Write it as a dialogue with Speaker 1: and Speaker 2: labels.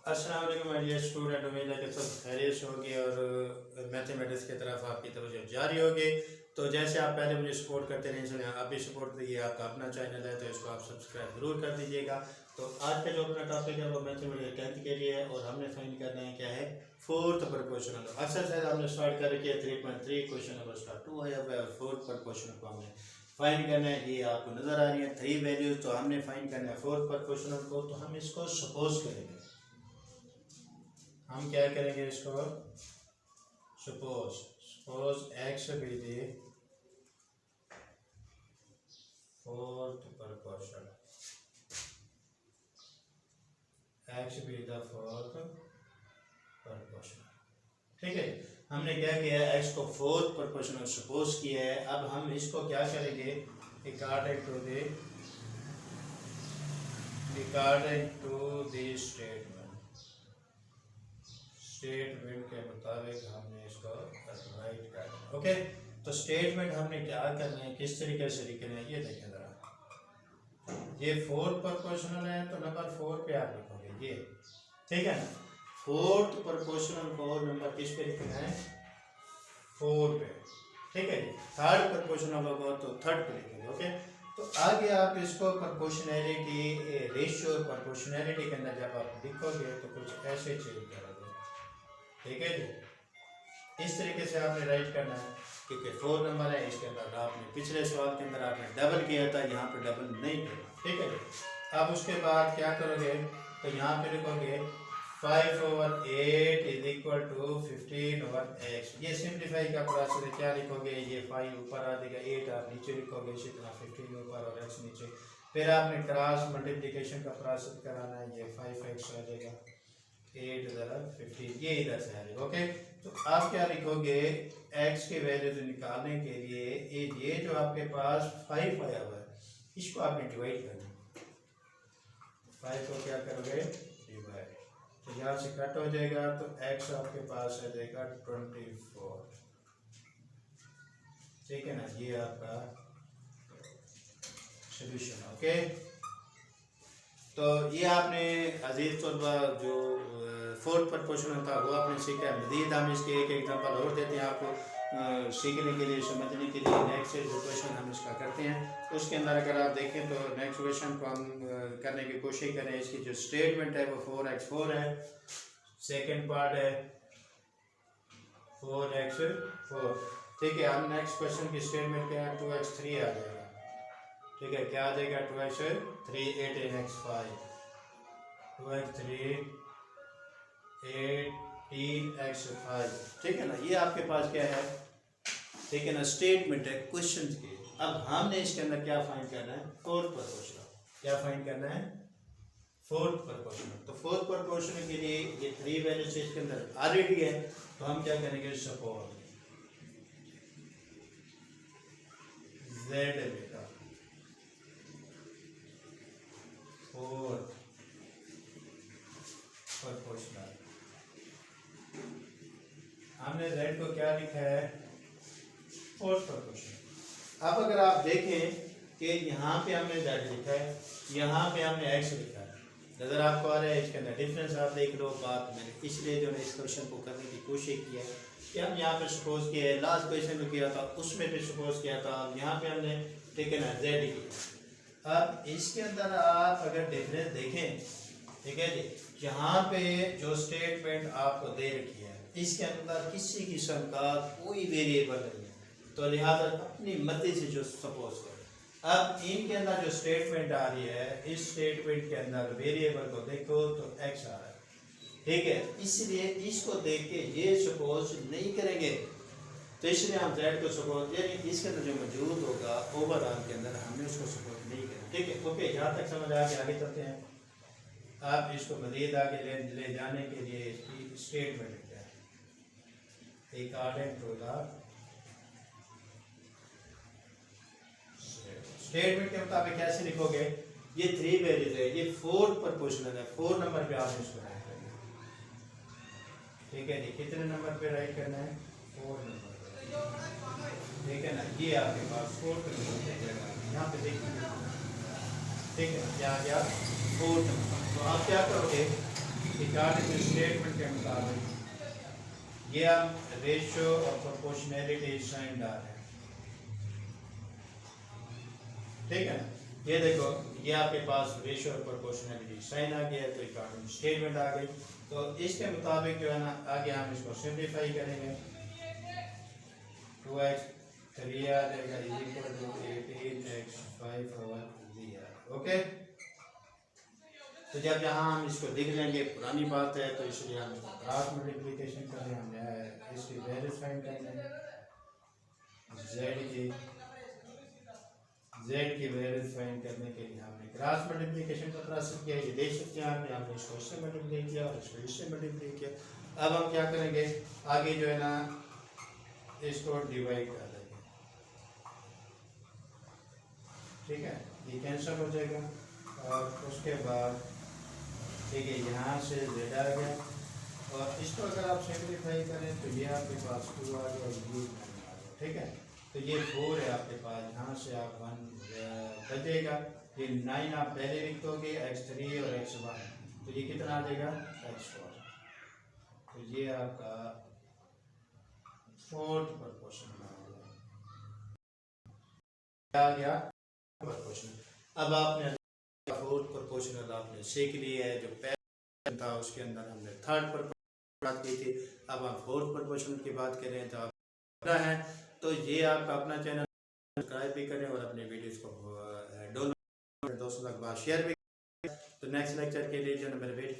Speaker 1: अस्सलाम वालेकुम my dear student, उम्मीद है कि सब खैरियत से होगी और मैथमेटिक्स की तरफ आपकी तवज्जो जारी होगी। तो जैसे आप पहले मुझे सपोर्ट करते रहे, इसलिए आप भी सपोर्ट दीजिए। आपका अपना चैनल है तो इसको आप सब्सक्राइब ज़रूर कर दीजिएगा। तो आज का जो अपना टॉपिक है वो मैथमेटिक्स 10th के लिए है और हमने फाइंड करना है क्या है, फोर्थ प्रोपोर्शनल। अक्सर शायद हमने स्टार्ट कर रखी है 3.3, क्वेश्चन नंबर स्टार्ट 2 है और फोर्थ प्रोपोर्शनल को हमने फाइंड करना है। ये आपको नजर आ रही है 3 वैल्यूज, तो हमने फाइंड करना है फोर्थ प्रोपोर्शनल को। तो हम इसको सपोज करेंगे, हम क्या करेंगे इसको suppose x be the fourth proportion, x be the fourth proportion. ठीक है, हमने क्या किया है, एक्स को फोर्थ प्रोपोर्शनल सपोज किया है। अब हम इसको क्या करेंगे, अकॉर्डिंग टू द स्टेटमेंट के मुताबिक हमने इसको राइट करना है। ओके, तो स्टेटमेंट हमने क्या करना है, किस तरीके से लिखना है, ये देखें जरा। ये फोर्थ प्रोपोर्शनल है तो नंबर 4 पे आप लिखोगे ये, ठीक है ना। फोर्थ प्रोपोर्शनल को नंबर किस पे लिखना है, 4 पे, ठीक है जी। थर्ड प्रोपोर्शनल होगा तो 3rd पे लिखेंगे। ओके, तो आगे आप इसको प्रोपोर्शनैलिटी रेशियो प्रोपोर्शनैलिटी के अंदर जब आप लिखोगे तो कुछ ऐसे चेंज करोगे, ठीक है जी। इस तरीके से आपने राइट करना है, क्योंकि 4 नंबर है। इसके अंदर आपने पिछले सवाल के अंदर आपने डबल किया था, यहाँ पे डबल नहीं करना, ठीक है जी। अब उसके बाद क्या करोगे, तो यहाँ पे लिखोगे 5/8 इज इक्वल टू 15/x। ये सिंप्लीफाई का प्रोसेस है, क्या लिखोगे, ये 5 ऊपर आ जाएगा, 8 आप नीचे लिखोगे, इसी तरह 15 ऊपर और x नीचे। फिर आपने क्रॉस मल्टीप्लिकेशन का प्रोसेस कराना है, ये 5x आ जाएगा, 8 ज़रा 15, ये इधर से आएगा। ओके, तो आप क्या लिखोगे, x की वैल्यू निकालने के लिए ये जो आपके पास 5 आया हुआ है, इसको आपने डिवाइड करना है। 5 को क्या करोगे, डिवाइड, तो यहाँ से कट हो जाएगा, तो x आपके पास आ जाएगा 24, ठीक है ना। ये आपका सोल्यूशन। ओके, तो ये आपने अजीज तलबा जो फोर्थ प्रोपोर्शनल था वो आपने सीखा है। मज़ीद हम इसके एक एग्जांपल और देते हैं आपको सीखने के लिए, समझने के लिए। नेक्स्ट जो क्वेश्चन हम इसका करते हैं, उसके अंदर अगर आप देखें तो नेक्स्ट क्वेश्चन को हम करने की कोशिश करें। इसकी जो स्टेटमेंट है वो 4x4 है, सेकेंड पार्ट है 4x4, ठीक है। हम नेक्स्ट क्वेश्चन की स्टेटमेंट क्या है, 2x3 आ जाएगा, ठीक है। क्या आ जाएगा, 2x3 18x5, 2x3 18x5, ठीक है ना। ये आपके पास क्या है, ठीक है ना, स्टेटमेंट है क्वेश्चन की। अब हमने इसके अंदर क्या फाइंड करना है, फोर्थ प्रोपोर्शनल। क्या फाइंड करना है, फोर्थ प्रोपोर्शनल। तो फोर्थ प्रोपोर्शनल के लिए ये 3 वैल्यूज इसके अंदर ऑलरेडी है, तो हम क्या करेंगे, सपोज z बेटा फोर्थ प्रोपोर्शनल। हमने z को क्या लिखा है, फोर्थ प्रोपोर्शनल। अब अगर आप देखें कि यहाँ पे हमने z लिखा है, यहाँ पे हमने x लिखा है, नज़र आपको आ रहा है। इसके अंदर डिफरेंस आप देख लो। बात मैंने इसलिए जो है इस क्वेश्चन को करने की कोशिश की है कि हम यहाँ पे सपोज किया है, लास्ट क्वेश्चन में किया था उसमें भी सपोज किया था, यहाँ पे हमने, ठीक है ना, z किया। अब इसके अंदर आप अगर डिफरेंस देखें, ठीक है जी, यहाँ पे जो स्टेटमेंट आपको दे रखी है इसके अंदर किसी किस्म का कोई वेरिएबल नहीं है, तो लिहाजा अपनी मर्जी से जो सपोज करें। अब इनके अंदर जो स्टेटमेंट आ रही है, इस स्टेटमेंट के अंदर वेरिएबल को देखो तो x आ रहा है, ठीक है। इसलिए इसको देख के ये सपोज नहीं करेंगे, तो इसलिए हम z को सपोज, यानी इसके अंदर जो मौजूद होगा ओवरऑल के अंदर हमने उसको सपोज नहीं करें, ठीक है। ओके, यहाँ तक समझ आ गया, आगे चलते हैं। आप इसको मजीद आगे ले जाने के लिए इसकी स्टेटमेंट क्या है, अकॉर्डिंग टू द स्टेटमेंट के मुताबिक कैसे लिखोगे, ये 3 वैल्यूज है, ये 4 प्रोपोर्शनल है, 4 नंबर पे आपने इसको राइट करना है, ठीक है जी। कितने नंबर पे राइट करना है, 4 नंबर पे, ठीक है ना। ये आपके पास 4 नंबर पे यहाँ पे देखिए, ठीक है, क्या आ गया, 4 नंबर। तो आप क्या करोगे, इकॉनॉमिक स्टेटमेंट के मुताबिक ये हम रेशियो और प्रोपोर्शनैलिटी साइन डाल रहे हैं, ठीक है। ये देखो, ये आपके पास रेशियो और प्रोपोर्शनैलिटी साइन आ गया है, तो इकॉनॉमिक स्टेटमेंट आ गई। तो इसके मुताबिक जो है ना आगे हम इसको सिंप्लीफाई करेंगे। 2x 3 आ जाएगा इक्वल टू 18x 5/3। ओके, तो जब यहाँ हम इसको लिख लेंगे, पुरानी बात है तो इसलिए हम इसको क्रॉस मल्टीप्लिकेशन कर रहे हैं, हमने इसकी वैल्यूज फाइंड करनी है। z की वैल्यूज फाइंड करने के लिए हमने क्रॉस मल्टीप्लिकेशन का प्रोसेस किया। ये देख सकते हैं आप, हमने इसको इससे मल्टीप्लाई किया और इसको इससे मल्टीप्लाई किया। अब हम क्या करेंगे, आगे जो है ना इसको डिवाइड कर देंगे, ठीक है। ये कैंसिल हो जाएगा और उसके बाद ठीक है, यहाँ से z आ गया और इसको अगर आप सिंप्लीफाई करें तो ये आपके पास 2 आ गया और ये 9 आ गया, ठीक है। तो ये 4 है आपके पास, यहाँ से आप 1 बचेगा। ये 9 आप पहले लिख दोगे, x3 और x1, तो ये कितना आ जाएगा x4। तो ये आपका फोर्थ प्रोपोर्शन आ गया प्रोपोर्शन। अब आपने फोर्थ प्रोपोर्शनल आपने सीख लिया है, जो पहले था उसके अंदर हमने थर्ड प्रोपोर्शनल बात की थी। अब हम फोर्थ प्रोपोर्शनल की बात कर रहे हैं, तो आप है तो ये आप अपना चैनल सब्सक्राइब भी करें और अपने वीडियोस को डाउनलोड दोस्तों तक शेयर भी करें। तो नेक्स्ट लेक्चर के लिए जो है मेरे वेट